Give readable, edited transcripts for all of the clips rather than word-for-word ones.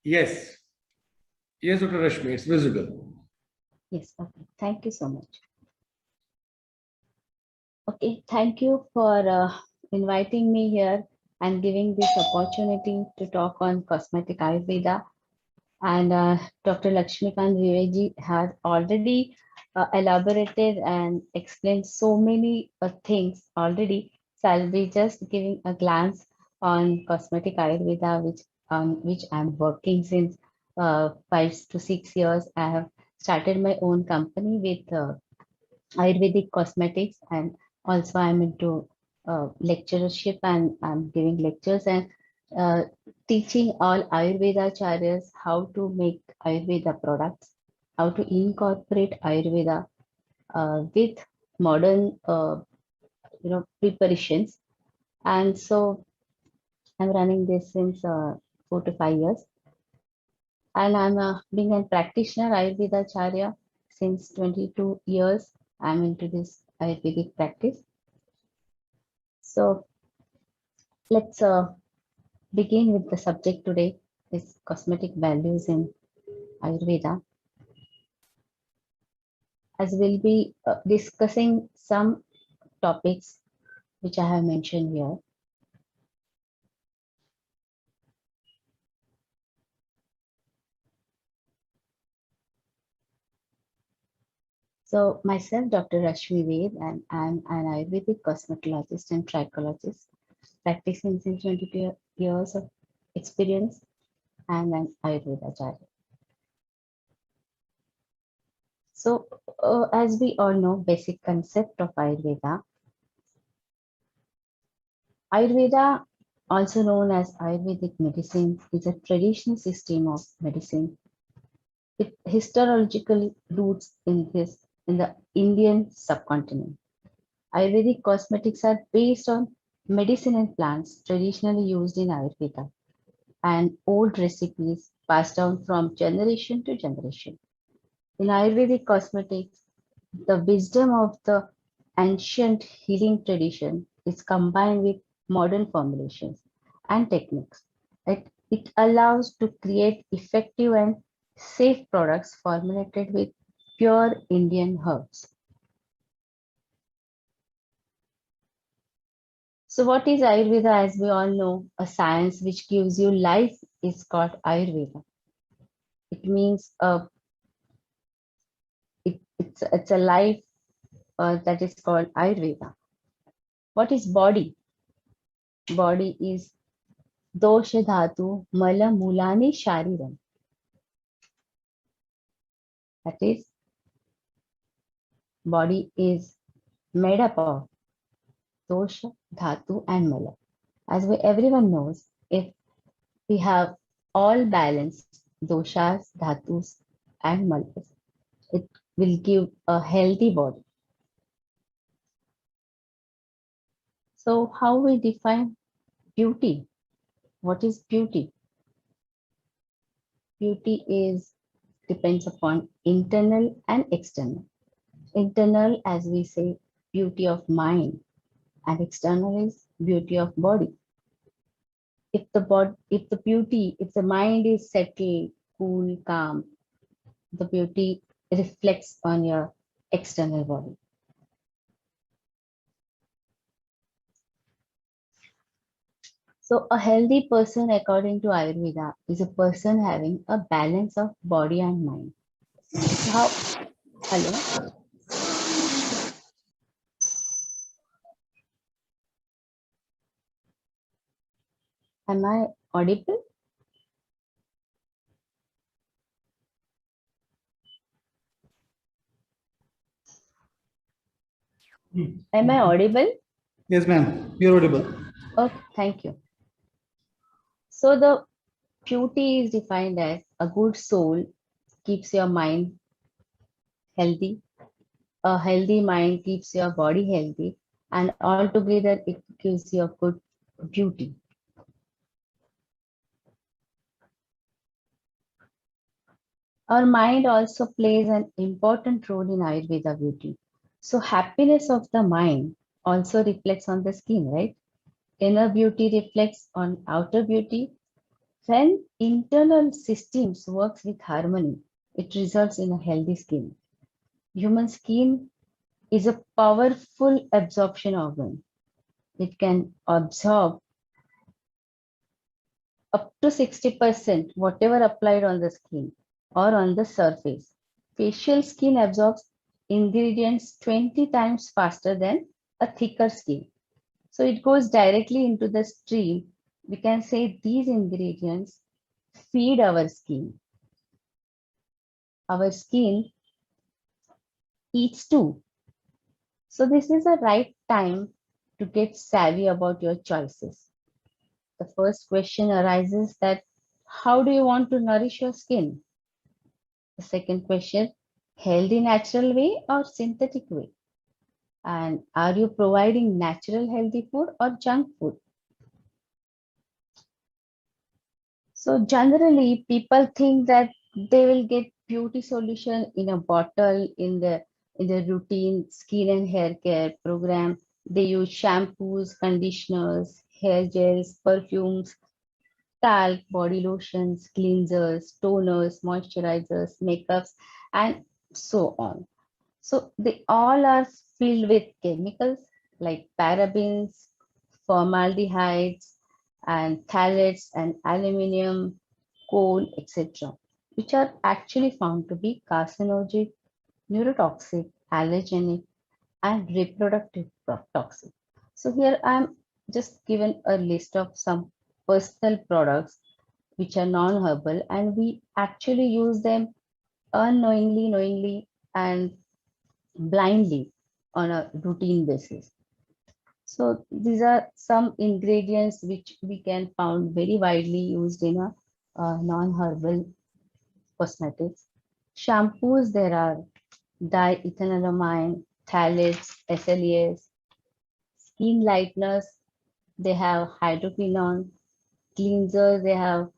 Yes. Yes, Dr. Rashmi, it's visible. Yes, okay. Thank you so much. Okay, thank you for inviting me here and giving this opportunity to talk on cosmetic Ayurveda. And Dr. Lakshmikant Vivekji has already elaborated and explained so many things already. So I'll be just giving a glance on cosmetic Ayurveda, which I'm working since 5 to 6 years. I have started my own company with Ayurvedic cosmetics, and also I'm into lecturership, and I'm giving lectures and uh, teaching all Ayurveda acharyas how to make Ayurveda products, how to incorporate Ayurveda with modern preparations. And so I'm running this since 4 to 5 years, and I'm being a practitioner Ayurveda acharya since 22 years. I'm into this Ayurvedic practice. So let's begin with the subject today is cosmetic values in Ayurveda, as we'll be discussing some topics which I have mentioned here. So myself, Dr. Rashmi Ved, and I'm an Ayurvedic cosmetologist and trichologist, practicing since 22 years of experience, and an Ayurveda acharya. So as we all know, basic concept of Ayurveda, also known as Ayurvedic medicine, is a traditional system of medicine with historical roots in the Indian subcontinent. Ayurvedic cosmetics are based on medicinal plants traditionally used in Ayurveda and old recipes passed down from generation to generation. In Ayurvedic cosmetics, the wisdom of the ancient healing tradition is combined with modern formulations and techniques. It allows to create effective and safe products formulated with pure Indian herbs. So, what is Ayurveda? As we all know, a science which gives you life is called Ayurveda. It means it's a life that is called Ayurveda. What is body? Body is dosha dhatu mala mulani shariram. That is, body is made up of dosha, dhatu, and mala. As everyone knows, if we have all balanced doshas, dhatus, and malas, it will give a healthy body. So, how we define beauty? What is beauty? Beauty is depends upon internal and external. Internal, as we say, beauty of mind, and external is beauty of body. If the mind is settled, cool, calm, the beauty reflects on your external body. So a healthy person, according to Ayurveda, is a person having a balance of body and mind. How? Hello, am I audible? Am I audible? Yes, ma'am. You're audible. Okay, thank you. So the beauty is defined as a good soul keeps your mind healthy, a healthy mind keeps your body healthy, and altogether it gives you a good beauty. Our mind also plays an important role in Ayurveda beauty. So happiness of the mind also reflects on the skin, right? Inner beauty reflects on outer beauty. When internal systems works with harmony, it results in a healthy skin. Human skin is a powerful absorption organ. It can absorb up to 60% whatever applied on the skin or on the surface. Facial skin absorbs ingredients 20 times faster than a thicker skin. So it goes directly into the stream. We can say these ingredients feed our skin. Our skin eats too. So this is the right time to get savvy about your choices. The first question arises that how do you want to nourish your skin? The second question, healthy natural way or synthetic way? And are you providing natural healthy food or junk food? So generally people think that they will get beauty solution in a bottle in the routine skin and hair care program. They use shampoos, conditioners, hair gels, perfumes, talc, body lotions, cleansers, toners, moisturizers, makeups, and so on. So they all are filled with chemicals like parabens, formaldehydes, and phthalates and aluminum, coal, etc., which are actually found to be carcinogenic, neurotoxic, allergenic, and reproductive toxic. So here I'm just given a list of some personal products which are non-herbal and we actually use them unknowingly, knowingly, and blindly on a routine basis. So these are some ingredients which we can found very widely used in a non-herbal cosmetics. Shampoos, there are diethanolamine, phthalates, SLES. Skin lighteners, they have hydroquinone. Cleansers, they have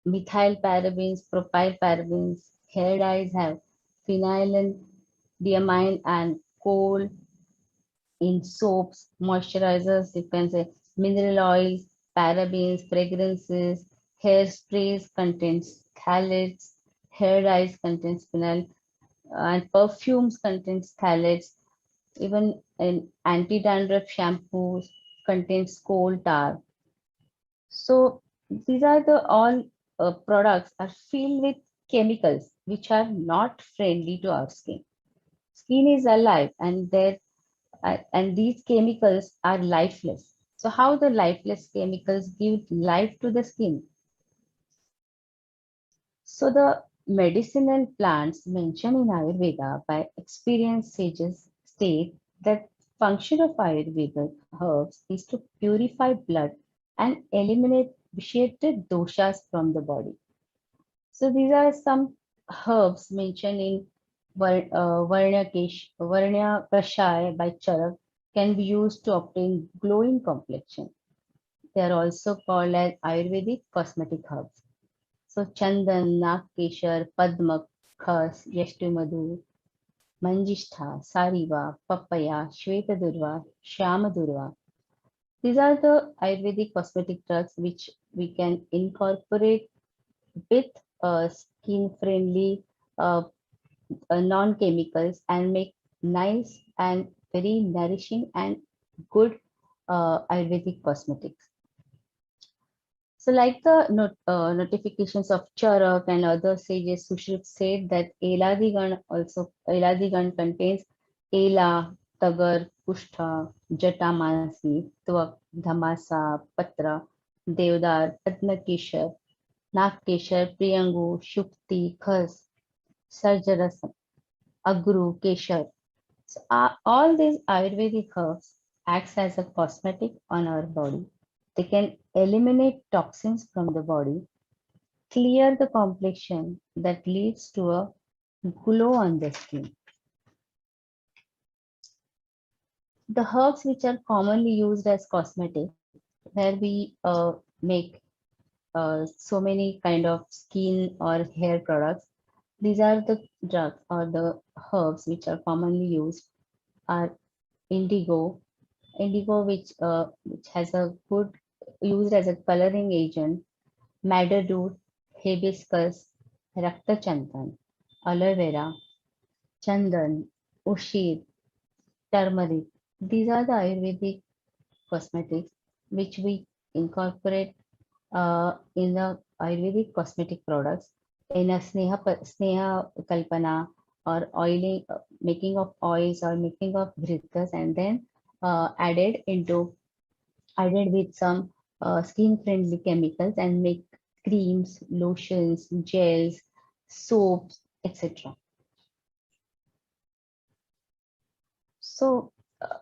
methyl parabens, propyl parabens. Hair dyes have phenylenediamine and coal. In soaps, moisturizers, you can say mineral oils, parabens, fragrances, hairsprays contains phthalates, hair dyes contains phenyl, and perfumes contains phthalates. Even in anti-dandruff shampoos contains coal tar. So these are the all products are filled with chemicals which are not friendly to our skin. Skin is alive and these chemicals are lifeless. So how the lifeless chemicals give life to the skin? So the medicinal plants mentioned in Ayurveda by experienced sages state that function of Ayurvedic herbs is to purify blood and eliminate vitiated doshas from the body. So these are some herbs mentioned in Varnya Kashai by Charak can be used to obtain glowing complexion. They are also called as Ayurvedic cosmetic herbs. So Chandan, Nagkeshar, Padmak, Khas, Yashtumadu, Manjishtha, Sariva, Papaya, Shvetadurva, Shyamadurva. These are the Ayurvedic cosmetic drugs which we can incorporate with skin-friendly non-chemicals and make nice and very nourishing and good Ayurvedic cosmetics. So like the notifications of Charak and other sages, Sushruta said that Eladigan contains Ela, Tagar, Kushtha, Jatamansi, Tvak, Dhamasa, Patra, Devdar, Padmakeshar, Nagkeshar, Priyangu, Shukti, Khas, Sarjarasam, Agru, Keshar. So all these Ayurvedic herbs acts as a cosmetic on our body. They can eliminate toxins from the body, clear the complexion that leads to a glow on the skin. The herbs which are commonly used as cosmetic, where we make so many kind of skin or hair products, these are the drugs or the herbs which are commonly used are indigo, indigo which has a good used as a coloring agent, madder root, hibiscus, rakta chandan, aloe vera, chandan, ushir, turmeric. These are the Ayurvedic cosmetics which we incorporate in the Ayurvedic cosmetic products in a Sneha Kalpana or oiling, making of oils or making of dhritas, and then added with some skin friendly chemicals and make creams, lotions, gels, soaps, etc. So,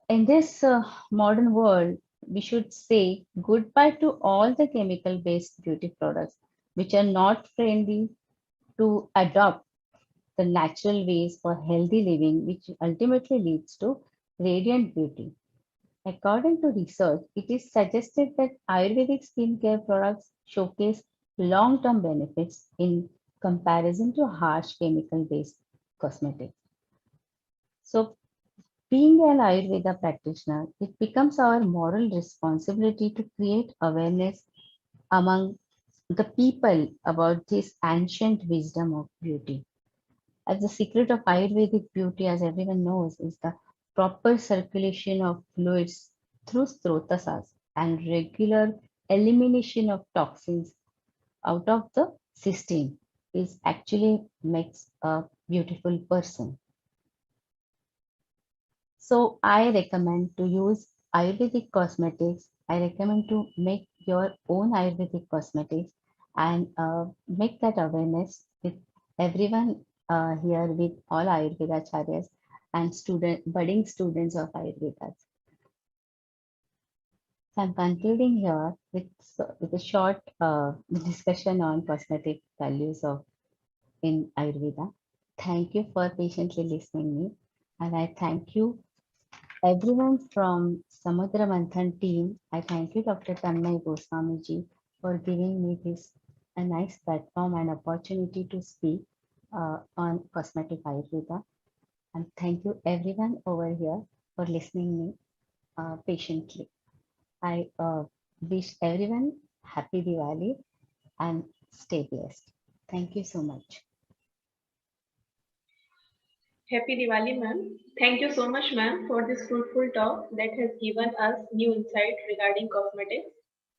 in this modern world, we should say goodbye to all the chemical based beauty products which are not friendly to adopt the natural ways for healthy living, which ultimately leads to radiant beauty. According to research, it is suggested that Ayurvedic skincare products showcase long term benefits in comparison to harsh chemical based cosmetics. So, being an Ayurveda practitioner, it becomes our moral responsibility to create awareness among the people about this ancient wisdom of beauty. As the secret of Ayurvedic beauty, as everyone knows, is the proper circulation of fluids through strotasas and regular elimination of toxins out of the system is actually makes a beautiful person. So I recommend to use Ayurvedic cosmetics. I recommend to make your own Ayurvedic cosmetics and make that awareness with everyone here, with all Ayurveda acharyas and budding students of Ayurveda. So I'm concluding here with a short discussion on cosmetic values of in Ayurveda. Thank you for patiently listening me, and I thank you everyone from Samudra Manthan team. I thank you, Dr. Tanmay Goswamiji, for giving me this a nice platform and opportunity to speak on cosmetic Ayurveda. And thank you everyone over here for listening me patiently. I wish everyone happy Diwali and stay blessed. Thank you so much. Happy Diwali, ma'am. Thank you so much, ma'am, for this fruitful talk that has given us new insight regarding cosmetics.